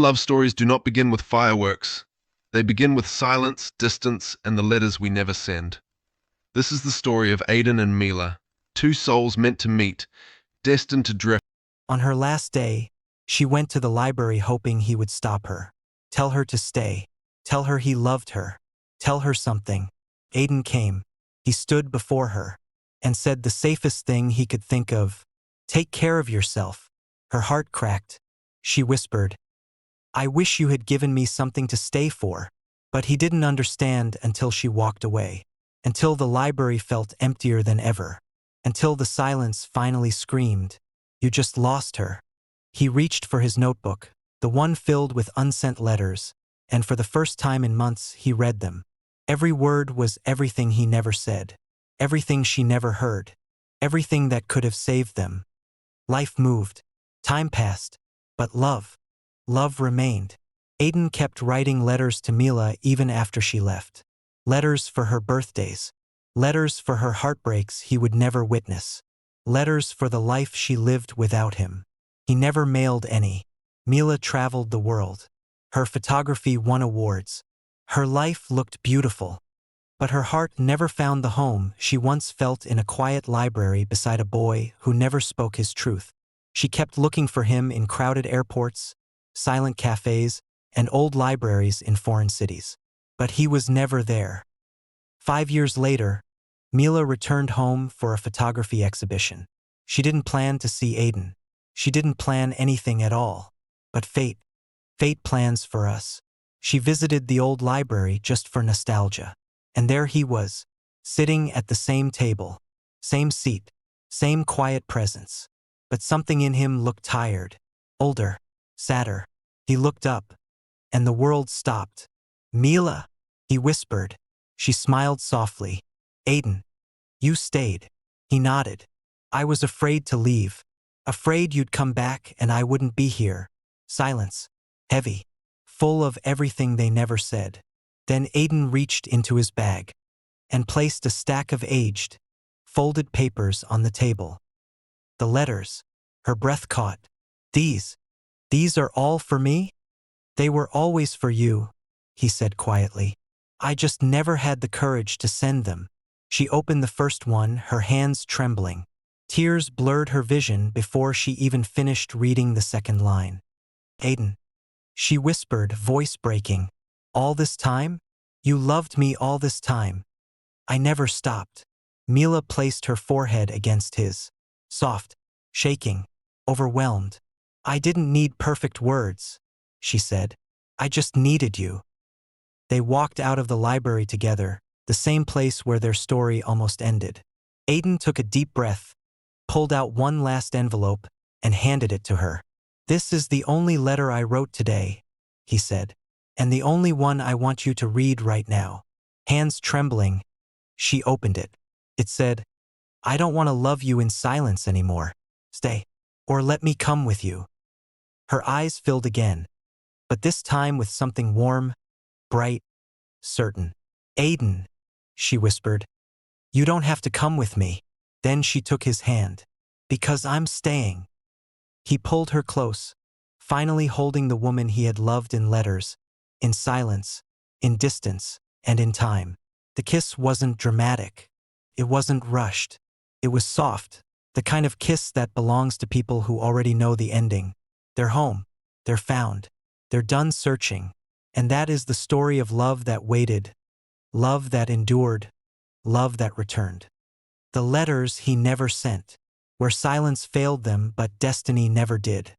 love stories do not begin with fireworks. They begin with silence, distance, and the letters we never send. This is the story of Aidan and Mila, two souls meant to meet, destined to drift. On her last day, she went to the library hoping he would stop her. Tell her to stay. Tell her he loved her. Tell her something. Aidan came. He stood before her and said the safest thing he could think of. Take care of yourself. Her heart cracked. She whispered, I wish you had given me something to stay for. But he didn't understand until she walked away. Until the library felt emptier than ever. Until the silence finally screamed, you just lost her. He reached for his notebook, the one filled with unsent letters, and for the first time in months he read them. Every word was everything he never said, everything she never heard, everything that could have saved them. Life moved, time passed, but love remained. Aidan kept writing letters to Mila even after she left. Letters for her birthdays. Letters for her heartbreaks he would never witness. Letters for the life she lived without him. He never mailed any. Mila traveled the world. Her photography won awards. Her life looked beautiful. But her heart never found the home she once felt in a quiet library beside a boy who never spoke his truth. She kept looking for him in crowded airports, silent cafes, and old libraries in foreign cities. But he was never there. 5 years later, Mila returned home for a photography exhibition. She didn't plan to see Aidan. She didn't plan anything at all. But fate plans for us. She visited the old library just for nostalgia. And there he was, sitting at the same table, same seat, same quiet presence. But something in him looked tired, older, sadder. He looked up, and the world stopped. Mila, he whispered. She smiled softly. Aidan, you stayed. He nodded. I was afraid to leave. Afraid you'd come back and I wouldn't be here. Silence. Heavy. Full of everything they never said. Then Aidan reached into his bag and placed a stack of aged, folded papers on the table. The letters. Her breath caught. These are all for me? They were always for you, he said quietly. I just never had the courage to send them. She opened the first one, her hands trembling. Tears blurred her vision before she even finished reading the second line. Aidan, she whispered, voice breaking. All this time? You loved me all this time. I never stopped. Mila placed her forehead against his. Soft, shaking, overwhelmed. I didn't need perfect words, she said. I just needed you. They walked out of the library together, the same place where their story almost ended. Aidan took a deep breath, pulled out one last envelope, and handed it to her. This is the only letter I wrote today, he said, and the only one I want you to read right now. Hands trembling, she opened it. It said, I don't want to love you in silence anymore. Stay, or let me come with you. Her eyes filled again, but this time with something warm, bright, certain. Aidan, she whispered, you don't have to come with me. Then she took his hand. Because I'm staying. He pulled her close, finally holding the woman he had loved in letters, in silence, in distance, and in time. The kiss wasn't dramatic. It wasn't rushed. It was soft, the kind of kiss that belongs to people who already know the ending. They're home. They're found. They're done searching. And that is the story of love that waited, love that endured, love that returned. The letters he never sent, where silence failed them but destiny never did.